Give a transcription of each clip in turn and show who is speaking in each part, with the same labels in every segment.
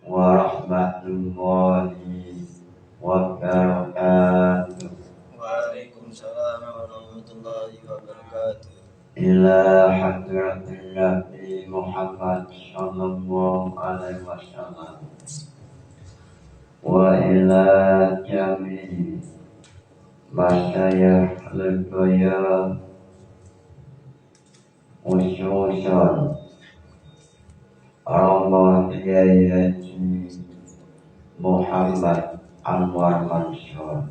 Speaker 1: warahmatullahi wabarakatuh.
Speaker 2: Waalaikumsalam warahmatullahi wabarakatuh.
Speaker 1: Ila hadratin Nabi Muhammad sallallahu alaihi wasallam wa ila jami'i masyayikh al-qiyam khususan Allah Kiai Muhammad Anwar Mansur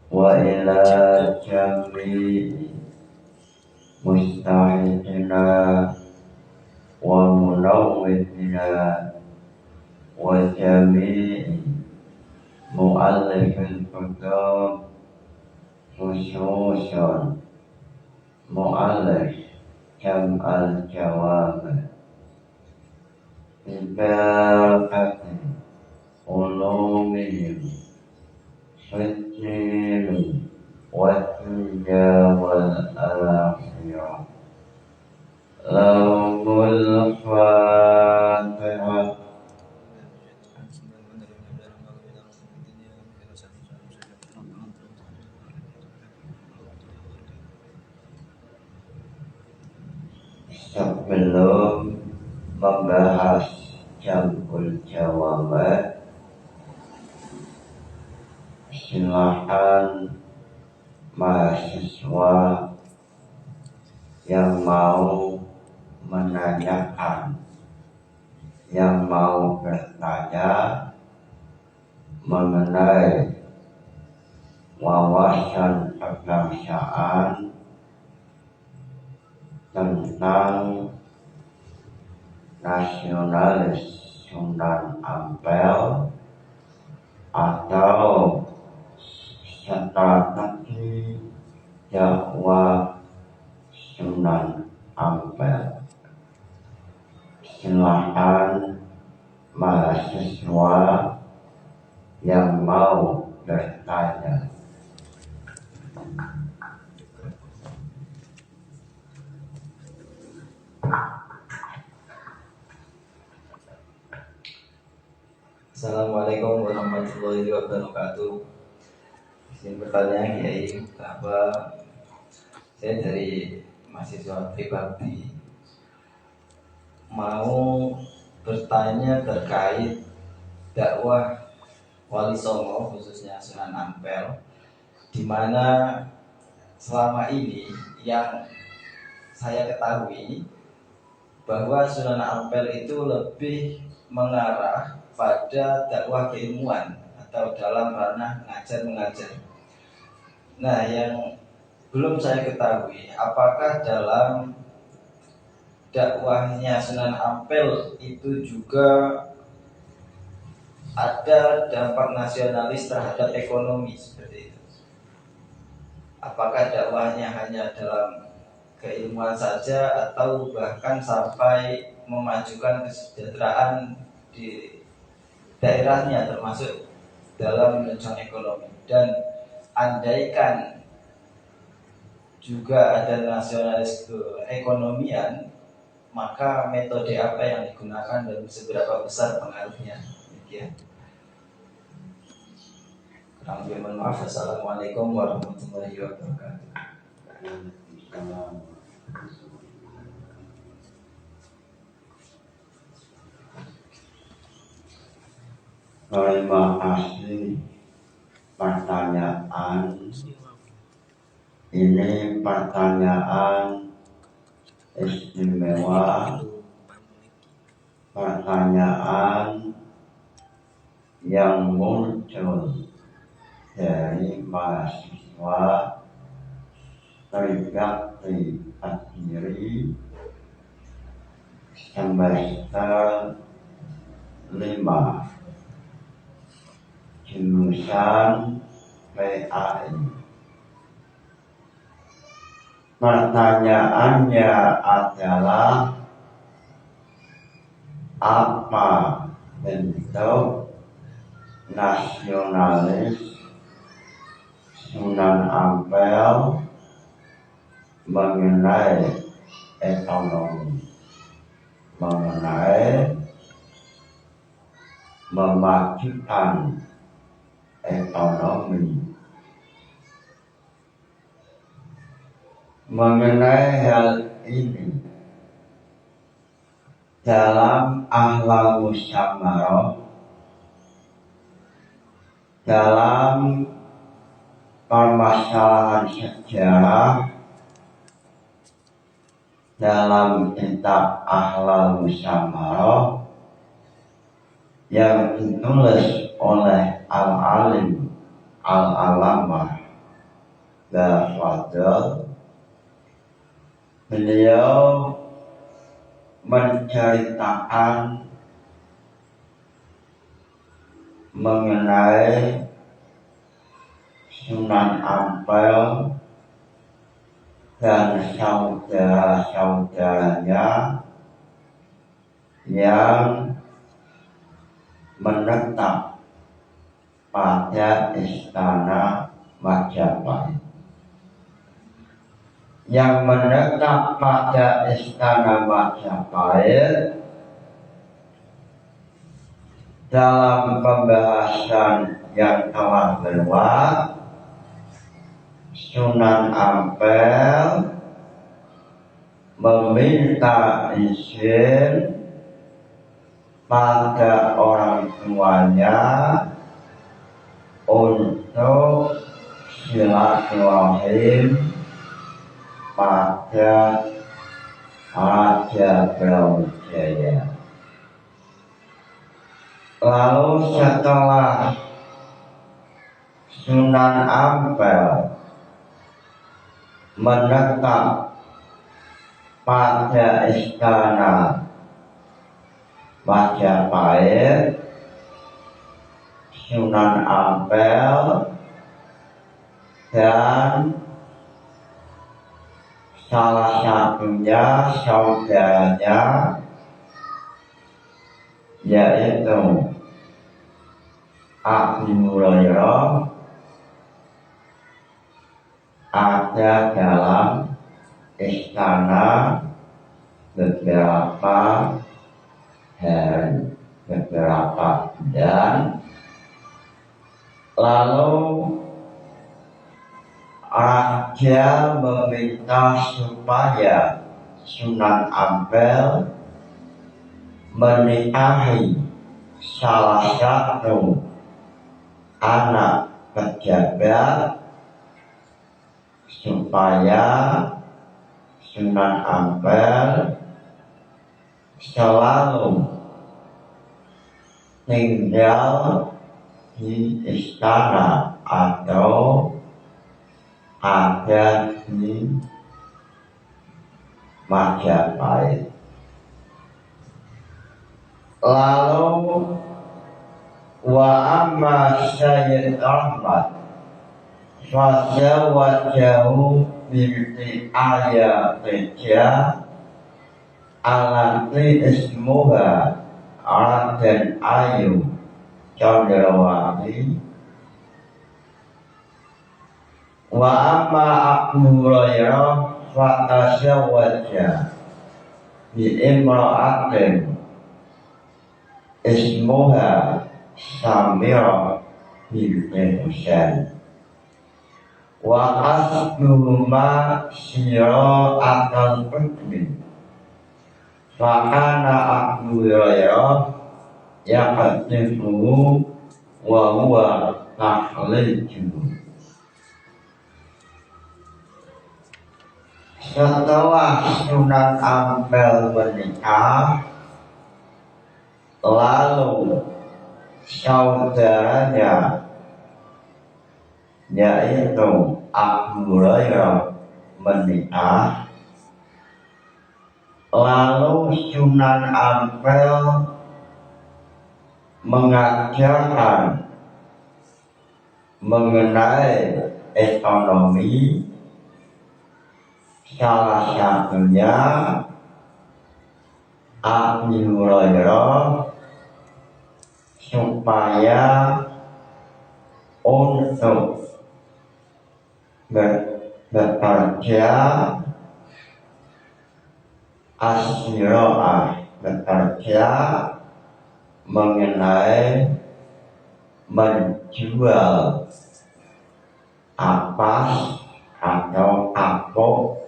Speaker 1: wa ila jami'i mustahidina wa munawwidina wa jami'i mu'allifil kutub khususan mu'allif jam'al jawami bibarakati ulumihim fitnil wa dunya wal akhirah. Lahumul fatihah. Sebelum membahas jam'ul jawami, silahkan mahasiswa yang mau menanyakan, yang mau bertanya mengenai wawasan kebangsaan tentang nasionalis Sunan Ampel atau strategi dakwah Sunan Ampel. Silakan mahasiswa yang mau bertanya.
Speaker 2: Assalamualaikum warahmatullahi wabarakatuh. Izin bertanya Kiai, saya dari mahasiswa pribadi mau bertanya terkait dakwah Wali Songo khususnya Sunan Ampel, di mana selama ini yang saya ketahui bahwa Sunan Ampel itu lebih mengarah pada dakwah keilmuan atau dalam ranah mengajar. Nah, yang belum saya ketahui apakah dalam dakwahnya Sunan Ampel itu juga ada dampak nasionalis terhadap ekonomi seperti itu. Apakah dakwahnya hanya dalam keilmuan saja atau bahkan sampai memajukan kesejahteraan di daerahnya termasuk dalam menunjang ekonomi. Dan andaikan juga ada nasionalis keekonomian, maka metode apa yang digunakan dan seberapa besar pengaruhnya? Demikian. Kurang lebih mohon maaf. Assalamualaikum warahmatullahi wabarakatuh.
Speaker 1: Terima kasih pertanyaan. Ini pertanyaan istimewa, pertanyaan yang muncul dari mahasiswa Trisakti Kediri semester 5 jurusan PAI. Pertanyaannya adalah apa bentuk nasionalis Sunan Ampel mengenai ekonomi, mengenai memajukan ekonomi. Mengenai hal ini, dalam akhlak musyawarah, dalam permasalahan sejarah, dalam kitab akhlak musyawarah yang ditulis oleh Al-Alim Al-Alamah Al-Fadl, beliau menceritakan mengenai Sunan Ampel dan saudara-saudaranya yang menetap pada istana Majapahit. Yang menetap pada istana Majapahit dalam pembahasan yang telah lewat, Sunan Ampel meminta izin pada orang tuanya untuk silaturahim pada Raja Brawijaya. Lalu setelah Sunan Ampel menetap pada istana Majapahit, Sunan Ampel dan salah satunya saudaranya yaitu Abu Hurairah ada dalam istana beberapa hari, beberapa bulan. Lalu raja meminta supaya Sunan Ampel menikahi salah satu anak pejabat supaya Sunan Ampel selalu tinggal di istana atau ada di Majapahit. Lalu wa amma Sayyid Ahmad fazawajahu binti Ayatijah alati ismuha Raden Ayu Chandrawati. Wa amma Abu Hurairah fatazawwaja bi imra'atin ismuha Samira binti Husain. Wa asluhuma Sira'atul Qutbi. Fakana Abu Hurairah yaqtifuhu wa huwa takhlijuhu. Setelah Sunan Ampel menikah, lalu saudaranya yaitu Abu Hurairah menikah. Lalu Sunan Ampel mengajarkan mengenai ekonomi, salah satunya Abu Hurairah supaya untuk bekerja bekerja mengenai menjual apa atau kapok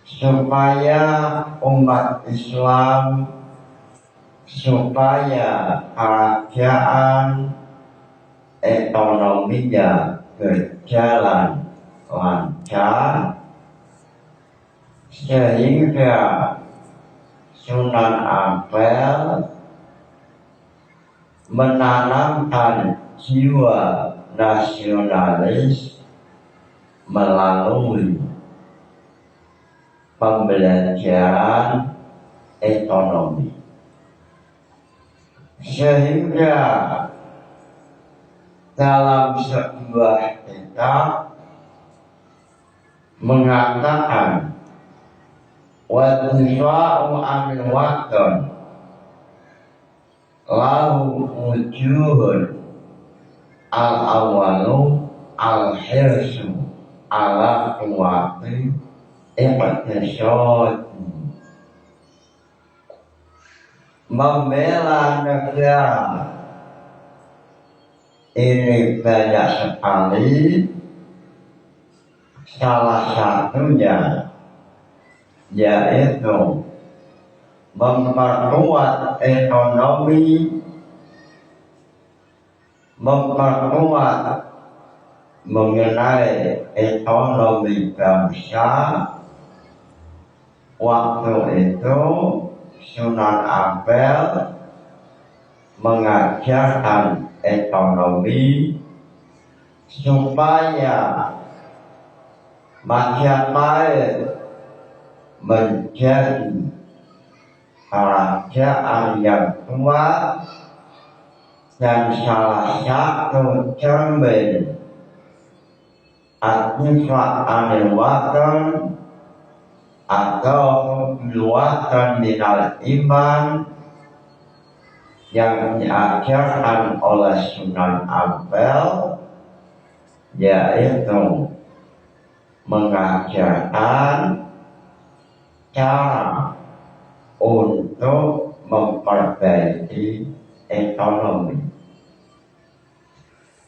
Speaker 1: supaya umat Islam, supaya kerajaan ekonominya berjalan lancar, sehingga Sunan Ampel menanamkan jiwa nasionalis melalui pembelajaran ekonomi, sehingga dalam sebuah kitab mengatakan wadifa'u anil waton lahu wujuhun al-awalu al-hirsu ala kuwati iqtisyad. Membela negara ini banyak sekali, salah satunya yaitu memperkuat ekonomi, memperkuat mengenai ekonomi bangsa. Waktu itu Sunan Ampel mengajarkan ekonomi supaya Majapahit menjadi kerajaan yang kuat, dan salah satu cermin Ad-Difa'u anil Waton atau Luwatan minal iman yang diajarkan oleh Sunan Ampel, yaitu mengajarkan cara untuk memperbaiki ekonomi,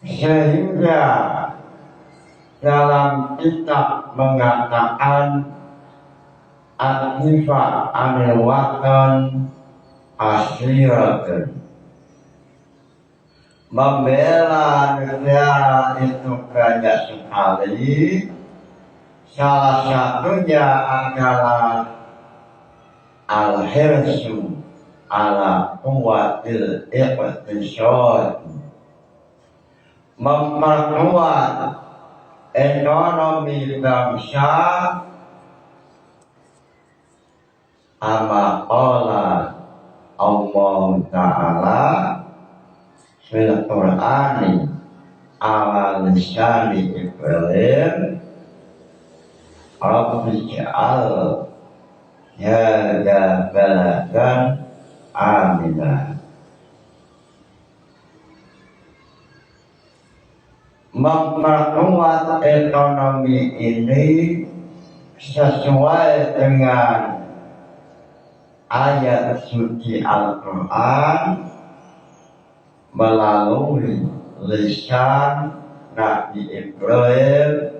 Speaker 1: sehingga dalam kitab mengatakan Ad-Difa'u anil Waton asyiratun, membela negara itu banyak sekali. Salah satunya adalah al-hirsu ala quwwatil iqtisyad, memperkuat ekonomi bangsa. Ama qala Allah Ta'ala fil Qur'ani ala lisani Ibrahim Rabbi ja'al hadza baladan amina. Memperkuat ekonomi ini sesuai dengan ayat suci Al-Quran melalui lisan Nabi Ibrahim.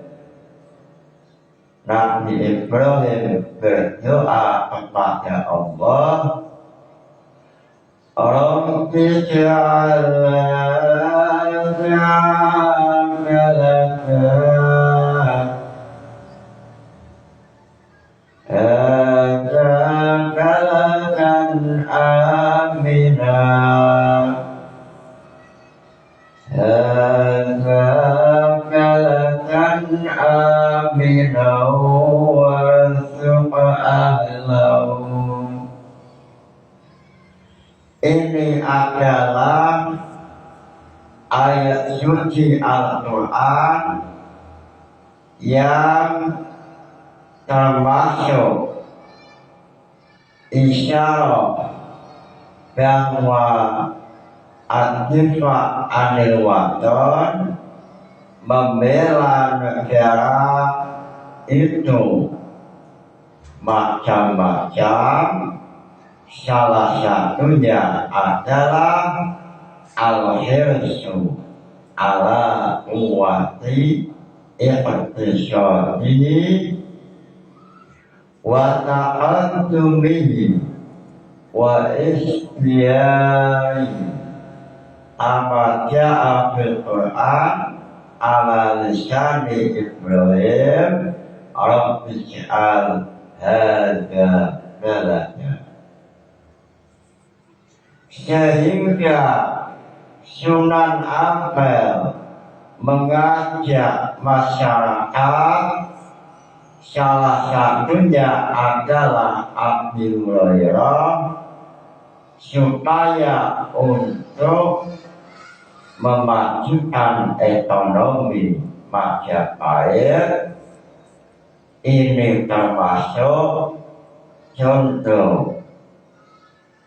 Speaker 1: Nabi Ibrahim berdoa kepada Allah, Rabbi ja'al Ini adalah ayat suci Al-Quran yang termasuk isyarat bahwa Ad-Difa'u anil Waton, membela negara itu macam-macam, salah satunya adalah al-hirsu ala quwwati iqtisadihi wa taqaddumihi wa istiyai apa ja'a fil Qur'an ala lisani Ibrahim Rabbi ij'al hadza balada. Sehingga Sunan Ampel mengajak masyarakat, salah satunya adalah Abi Hurairah, supaya untuk memajukan ekonomi Majapahit. Ini termasuk contoh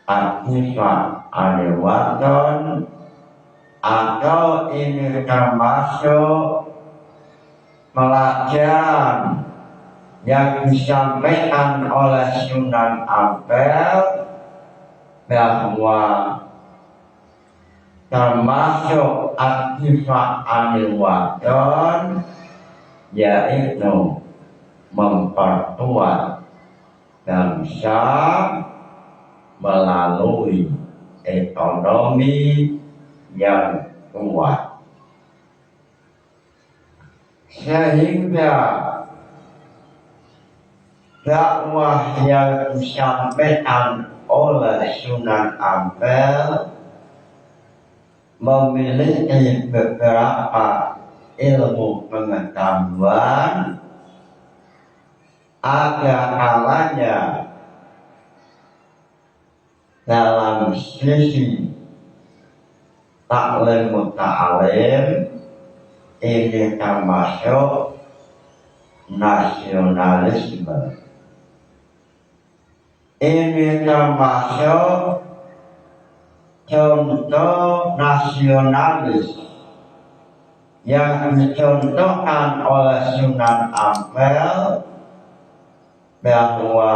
Speaker 1: aktifat Aliwaton, atau ini termasuk pelajaran yang disampaikan oleh Sunan Ampel bahwa termasuk aktifat Aliwaton yaitu memperkuat bangsa melalui ekonomi yang kuat, sehingga dakwah yang disampaikan oleh Sunan Ampel memiliki beberapa ilmu pengetahuan. Ada kalanya dalam sisi taklim muta'alim ini termasuk nasionalisme. Ini termasuk contoh nasionalis yang dicontohkan oleh Sunan Ampel bahwa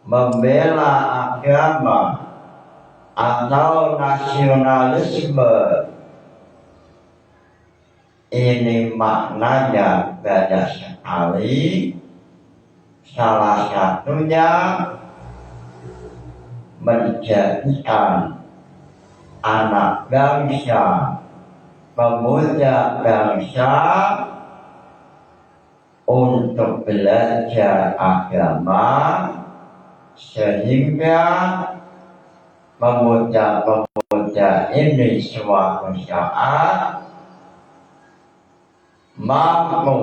Speaker 1: membela agama atau nasionalisme ini maknanya banyak sekali. Salah satunya menjadikan anak bangsa, pemuda bangsa untuk belajar agama, sehingga pemuda-pemuda ini suatu saat mampu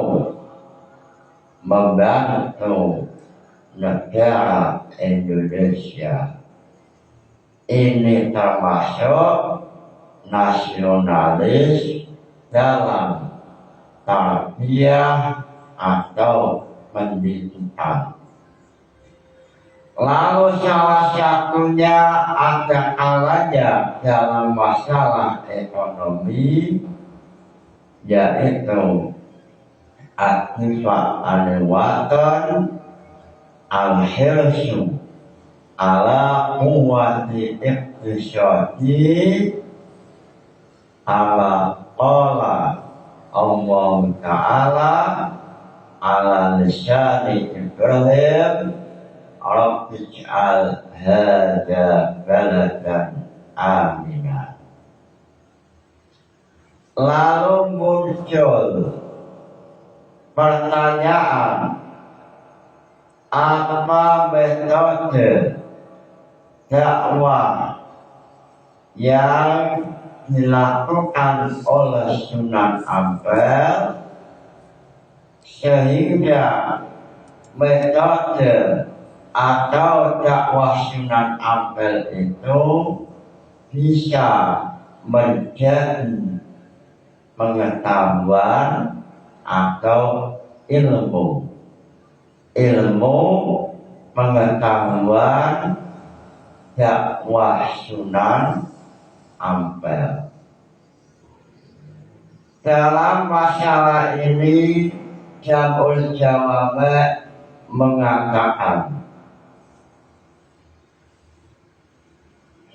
Speaker 1: membantu negara Indonesia. Ini termasuk nasionalis dalam tarbiyah atau pendidikan. Lalu salah satunya ada kalanya dalam masalah ekonomi, yaitu aktifat Aliwaton al-hirsu ala quwwati iqtisadi ala qala Allah Ta'ala ala lisani Ibrahim Rabbi ij'al hadza baladan aminan. Lalu muncul pertanyaan, apa metode dakwah yang dilakukan oleh Sunan Ampel sehingga metode atau dakwah Sunan Ampel itu bisa menjadi pengetahuan atau ilmu pengetahuan dakwah Sunan Ampel. Dalam masalah ini Jamul Jawame mengatakan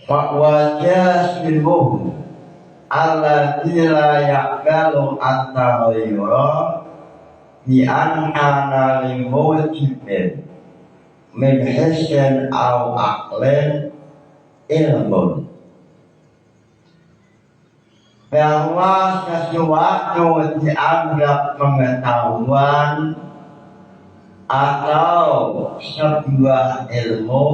Speaker 1: wajasimuhu alladzi la yaqbalu at-taghayyura bi anna limujibin min hissin aw aqlin ilmun, bahwa sesuatu dianggap pengetahuan atau sebuah ilmu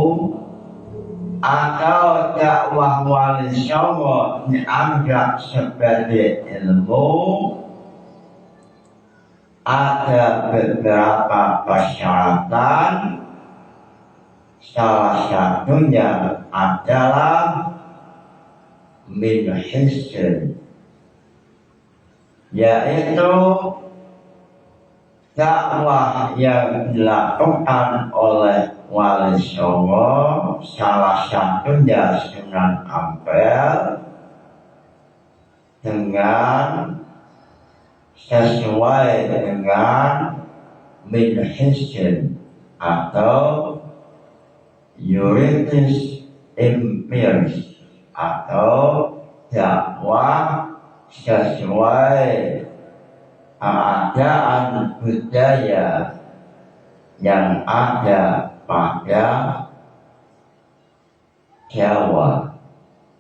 Speaker 1: atau dakwah wali songo dianggap sebagai ilmu, ada beberapa persyaratan. Salah satunya adalah min hissin, yaitu dakwah yang dilakukan oleh wali songo, salah satunya Sunan Ampel, dengan sesuai dengan min hissin atau yuridis empiris, atau dakwah sesuai keadaan budaya yang ada pada Jawa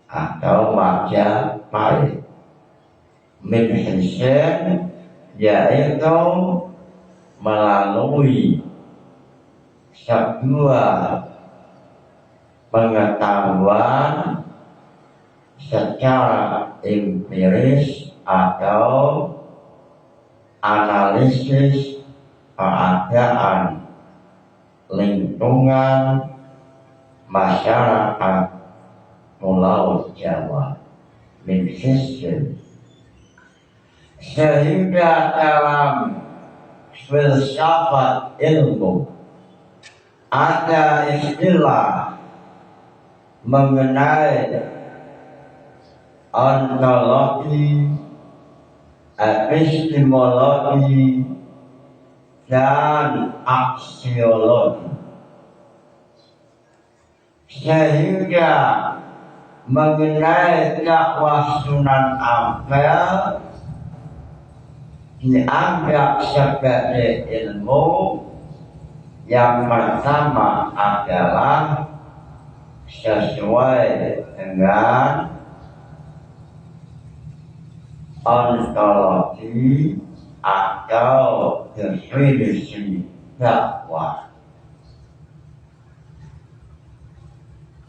Speaker 1: atau Majapahit. Min hissin yaitu melalui sebuah pengetahuan secara empiris atau analisis keadaan lingkungan masyarakat Pulau Jawa. Min hissin, sehingga dalam filsafat ilmu ada istilah mengenai ontologi, epistemologi, dan aksiologi, sehingga mengenai dakwah Sunan Ampel dianggap sebagai ilmu. Yang pertama adalah sesuai dengan ontologi atau definisi dakwah.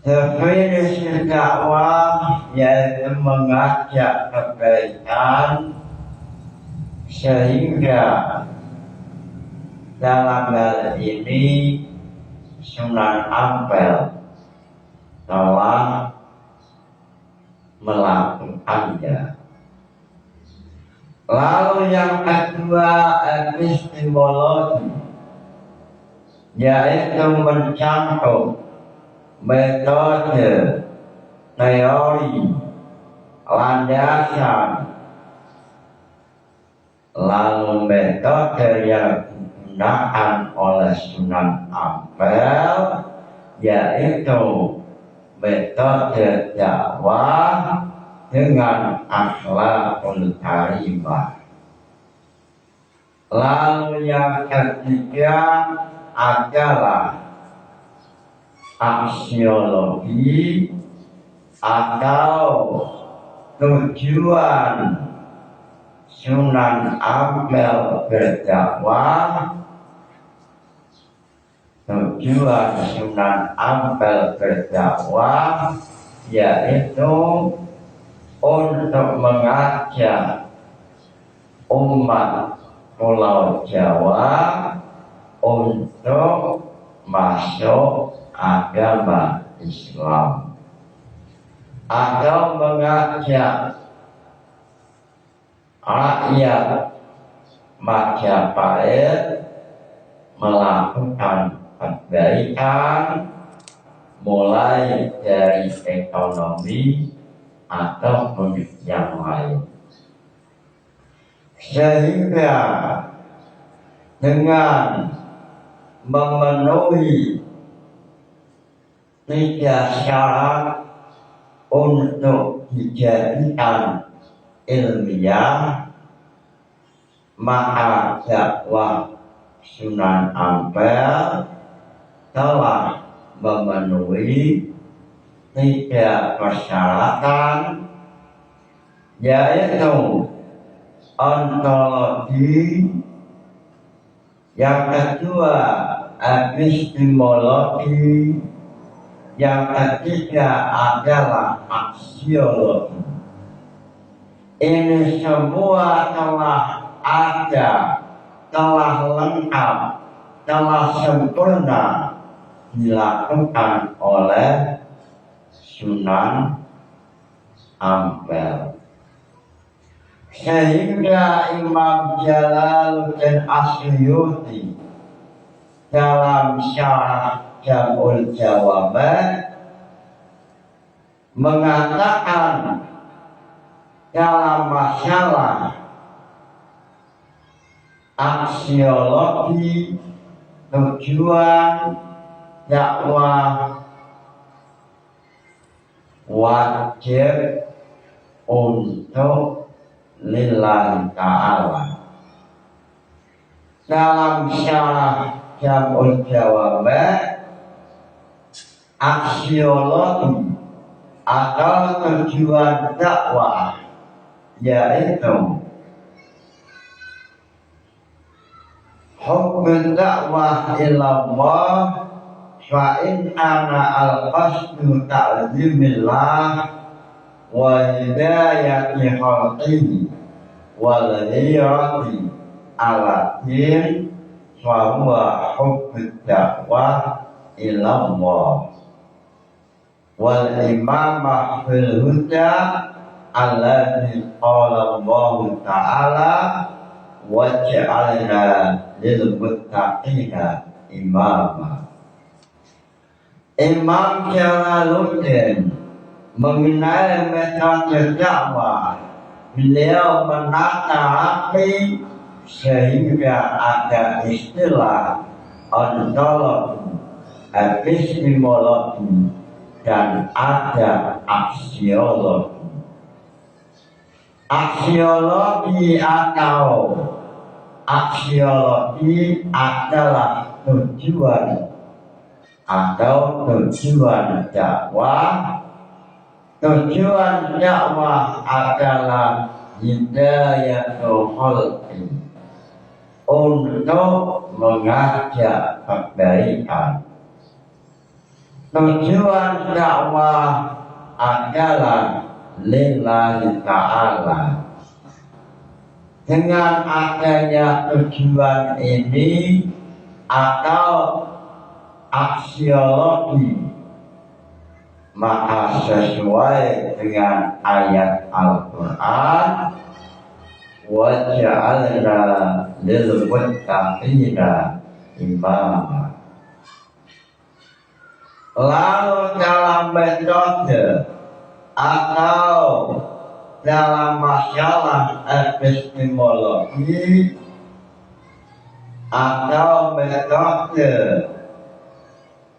Speaker 1: Definisi dakwah yaitu mengajak kebaikan, sehingga dalam hal ini Sunan Ampel telah melakukannya. Lalu yang kedua, epistemologi, yaitu mencakup metode, teori, landasan. Lalu metode yang digunakan oleh Sunan Ampel yaitu metode dakwah dengan akhlakul karimah. Lalu yang ketiga adalah aksiologi atau tujuan Sunan Ampel berdakwah. Tujuan Sunan Ampel berdakwah yaitu untuk mengajak umat Pulau Jawa untuk masuk agama Islam, atau mengajak rakyat Majapahit melakukan kebaikan, mulai dari ekonomi ataupun yang lain, sehingga dengan memenuhi 3 syarat untuk dijadikan ilmiah, maka dakwah Sunan Ampel telah memenuhi 3 persyaratan, yaitu ontologi, yang kedua epistemologi, yang ketiga adalah aksiologi. Ini semua telah ada, telah lengkap, telah sempurna dilakukan oleh Sunan Ampel. Sehingga Imam Jalaluddin Asyuyuti dalam syarah Jam'ul Jawabat mengatakan dalam masalah aksiologi tujuan dakwah wajib untuk lillahi ta'ala. Dalam syarah Jam'ul Jawabat, aksiologi atau tujuan dakwah yaitu hukum dakwah ilallah fa in ana al-qasdu ta'zimillah wa hidayati khalqihi wal hirati ala din fa huwa hukum dakwah ilallah wal imamah fil huda alladhi qala Allah ta'ala waj'alna lil muttaqina imama. Imam Jalaluddin mengenai metode dakwah, beliau menata api sehingga ada istilah ontologi, epistemologi, dan ada aksiologi. Aksiologi adalah tujuan atau tujuan dakwah. Tujuan dakwah adalah hidayatul khalqi, untuk mengajak kebaikan. Tujuan dakwah adalah lillahi ta'ala. Dengan adanya tujuan ini atau aksiologi, maka sesuai dengan ayat Al-Quran, waj'alna lil muttaqina imama. Lalu dalam metode atau dalam masalah epistemologi atau metode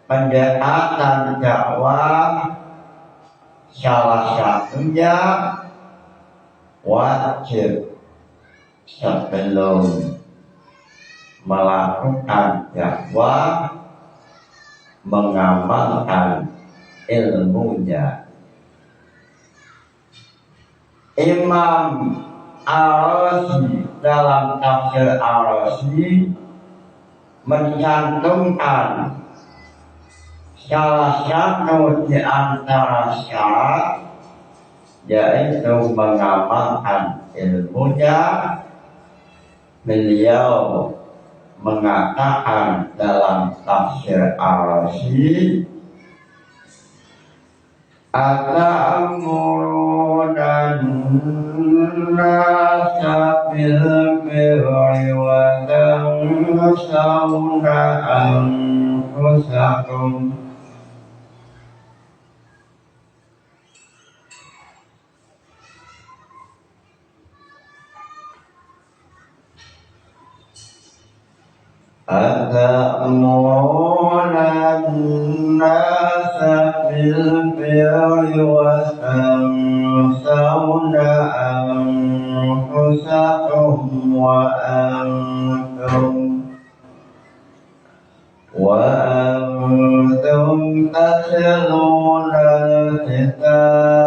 Speaker 1: pendekatan dakwah, salah satunya wajib sebelum melakukan dakwah mengamalkan ilmunya. Imam Ar-Razi dalam tafsir Ar-Razi mencantumkan salah satu di antara syarat, yaitu mengamalkan ilmunya. Beliau mengatakan dalam tafsir Ar-Razi, atamuruna nasa bil birri wa tansawna anfusakum. أتأمرون الناس بالبر وتنسون أنفسكم وأنتم تتلون الكتاب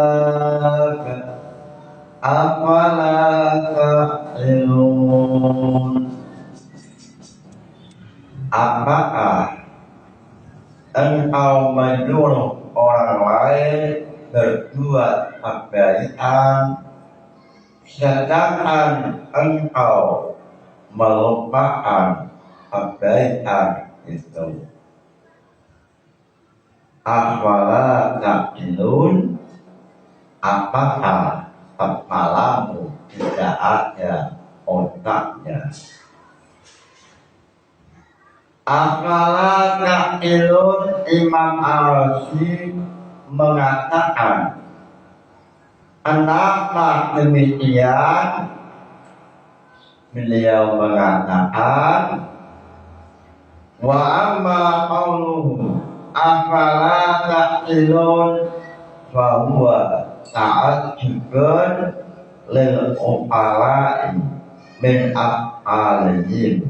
Speaker 1: أفلا تعقلون. Apakah engkau menyuruh orang lain berbuat kebaikan sedangkan engkau melupakan kebaikan itu? Afala ta'qilun, apakah kepalamu tidak ada otaknya? Afala ta'qilun, Imam Al-Razi mengatakan, kenapa demikian? Beliau mengatakan, wa amma qawluhu afala ta'qilun fa huwa ta'ajjubun lil uqala'i min af'alihim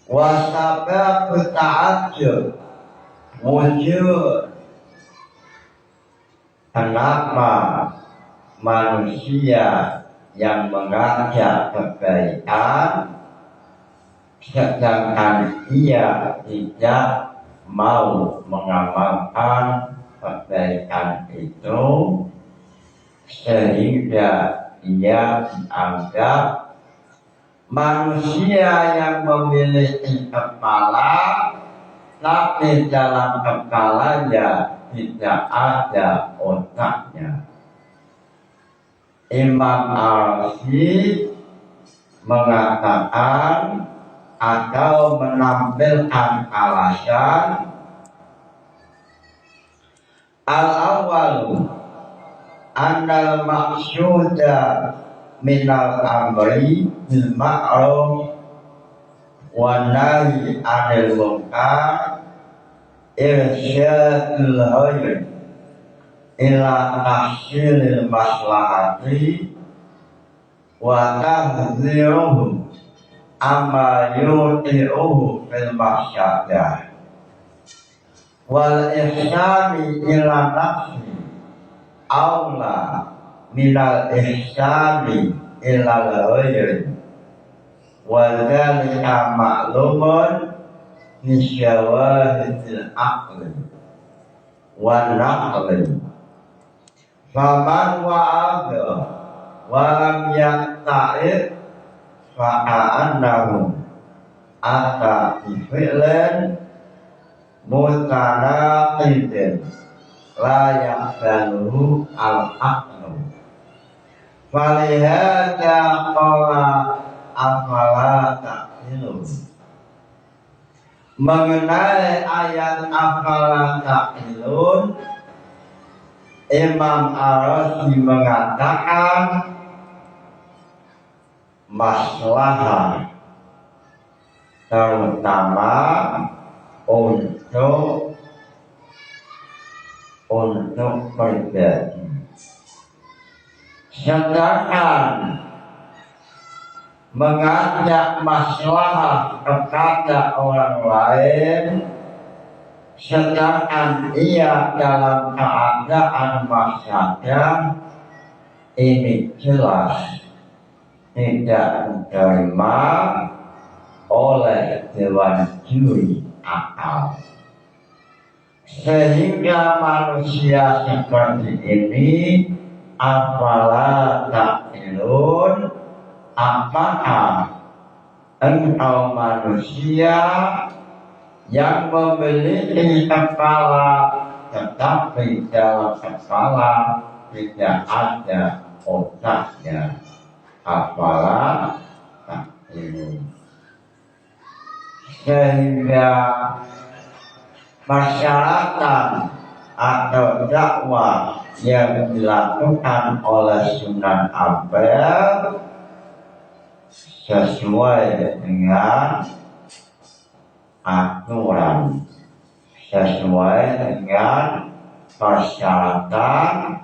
Speaker 1: wa sabab ta'ajjub wujud. Kenapa manusia yang mengajak kebaikan sedangkan ia tidak mau mengamalkan kebaikan itu, sehingga ia dianggap manusia yang memiliki kepala tapi dalam kepalanya tidak ada otaknya. Imam Al-Razi mengatakan atau menampilkan alasan al-awwal annal maqsuda minal amri bil ma'ruf wa nahyi 'anil munkar irsyadul hayy ila tahsilil maslahati wa tahdziruhu amma yuti'uhu fil mafsadah wal ihsani ila nafsi aula minal ihsani ila ghayri wa dzalika ma'lumun min syawahidil aqli wa naqli. Faman wa'adha wa lam yakta'id fa'annahu ata fi'lan mutanaqidin la yaqbaluhu al-aqlu. Falihada qala afala ta'qilun. Mengenai ayat afala ta'qilun, Imam Al-Razi mengatakan maslahah terutama untuk pribadi. Sedangkan mengajak maslahah kepada orang lain sedangkan ia dalam keadaan maslahat, ini jelas tidak diterima oleh dewan juri akal. Sehingga manusia seperti ini afala ta'qilun, apakah engkau manusia yang memiliki kepala tetapi dalam kepala tidak ada otaknya, afala ta'qilun. Sehingga masyarakat atau dakwah yang dilakukan oleh Sunan Ampel sesuai dengan aturan, sesuai dengan persyaratan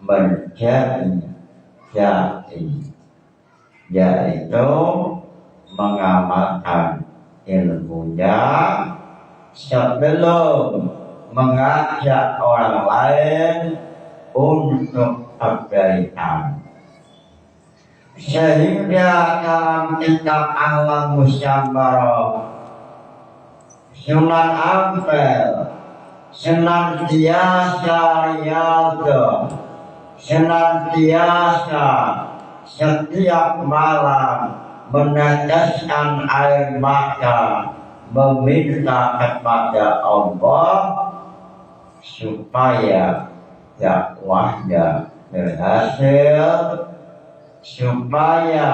Speaker 1: menjadi dai, yaitu mengamalkan ilmunya sebelum mengajak orang lain untuk kebaikan. Sehingga dalam kitab Alam Musyambarah Sunan Ampel senantiasa riyadhah, senantiasa setiap malam meneteskan air mata meminta kepada Allah supaya dakwahnya berhasil, supaya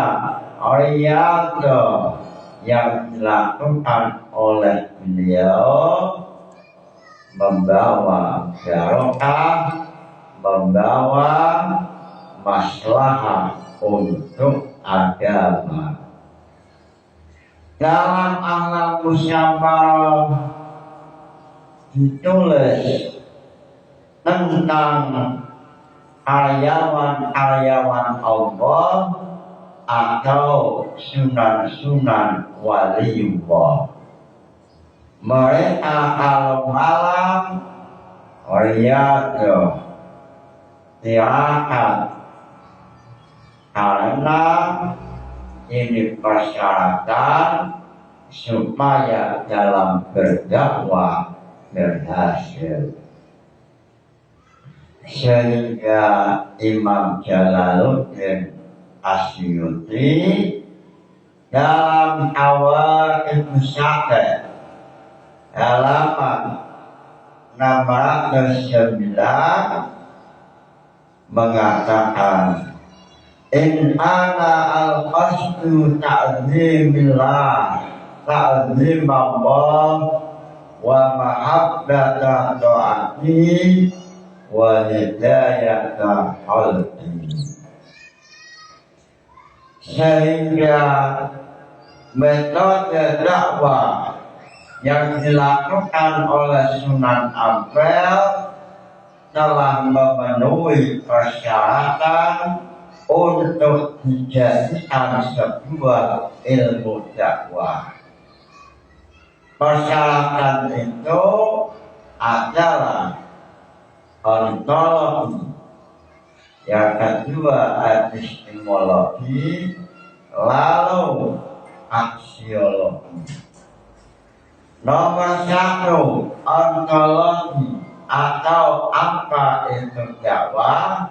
Speaker 1: riyadhah yang dilakukan oleh beliau membawa barokah, membawa maslahah untuk agama. Dalam Alam Musyambarah ditulis tentang karyawan-karyawan Allah atau sunan-sunan waliullah. Mereka kalau malam riyadhah, tirakat, karena ini persyaratan supaya dalam berdakwah berhasil. Sehingga Imam Jalaluddin Asyuti dalam Qawaid Syarih halaman 609 mengatakan, in ana al-qasdu ta'zimillah ta'zimallah wa mahabbata ta'ati wa hidayata halqi. Sehingga metode dakwah yang dilakukan oleh Sunan Ampel telah memenuhi persyaratan untuk dijadikan sebuah ilmu dakwah. Persyaratan itu adalah ontologi, yang kedua epistemologi, lalu aksiologi. Nomor satu, ontologi atau apa itu dakwah.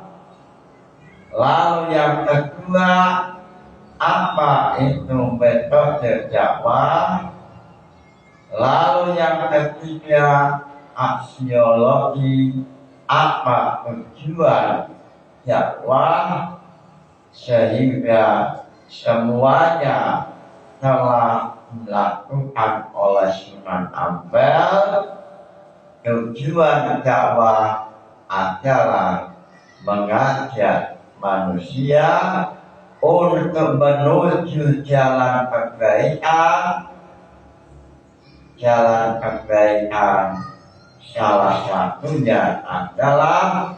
Speaker 1: Lalu yang kedua, apa itu metode dakwah. Lalu yang ketiga, aksiologi, apa tujuan dakwah. Sehingga semuanya telah dilakukan oleh Sunan Ampel. Tujuan dakwah adalah mengajak manusia untuk menuju jalan kebaikan. Jalan kebaikan salah satunya adalah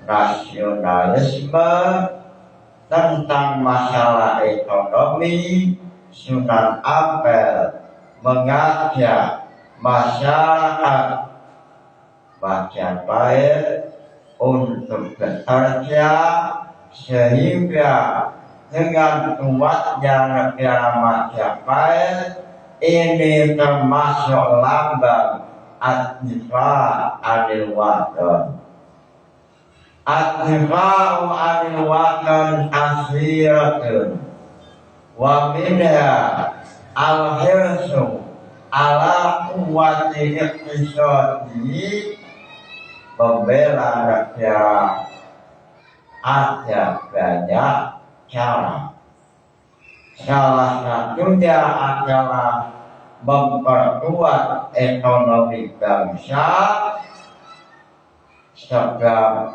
Speaker 1: nasionalisme. Tentang masalah ekonomi, Sunan Ampel mengajak masyarakat Majapahit untuk bekerja, sehingga dengan kuatnya negara Majapahit ini termasuk lambang ad-difa' anil watan. Ad-difa'u anil watan asiratun wa minha al-hirsu ala quwwati iqtisadi. Membela negara ada banyak cara. Salah satunya adalah memperkuat ekonomi bangsa. Sebab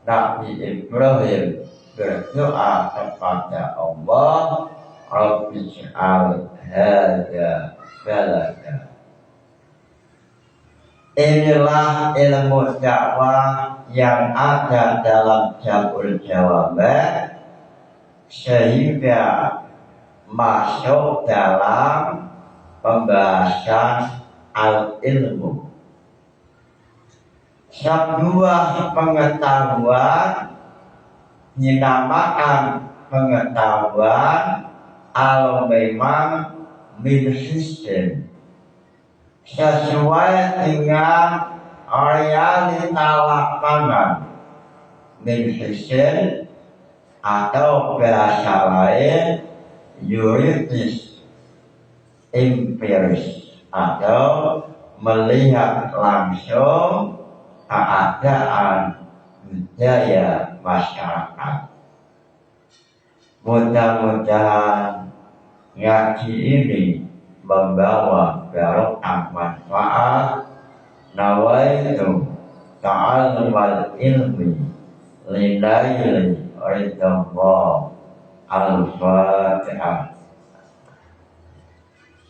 Speaker 1: Nabi Ibrahim berdoa kepada Allah, Rabbi ij'al hadza balada Inilah ilmu dakwah yang ada dalam Jabul Jawabah sehingga masuk dalam pembahasan al-ilmu. Sebuah pengetahuan dinamakan pengetahuan al memang min hissin, sesuai dengan realita lapangan. Min hissin atau bahasa lain yuridis, empiris, atau melihat langsung keadaan budaya masyarakat. Mudah-mudahan ngaji ini membawa barokah manfaat. Nawaitu ta'allumal ilmi lillaili ridallah. Al-Fatihah.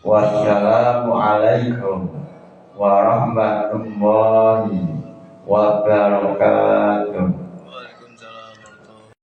Speaker 1: Wassalamualaikum warahmatullahi wabarakatuh.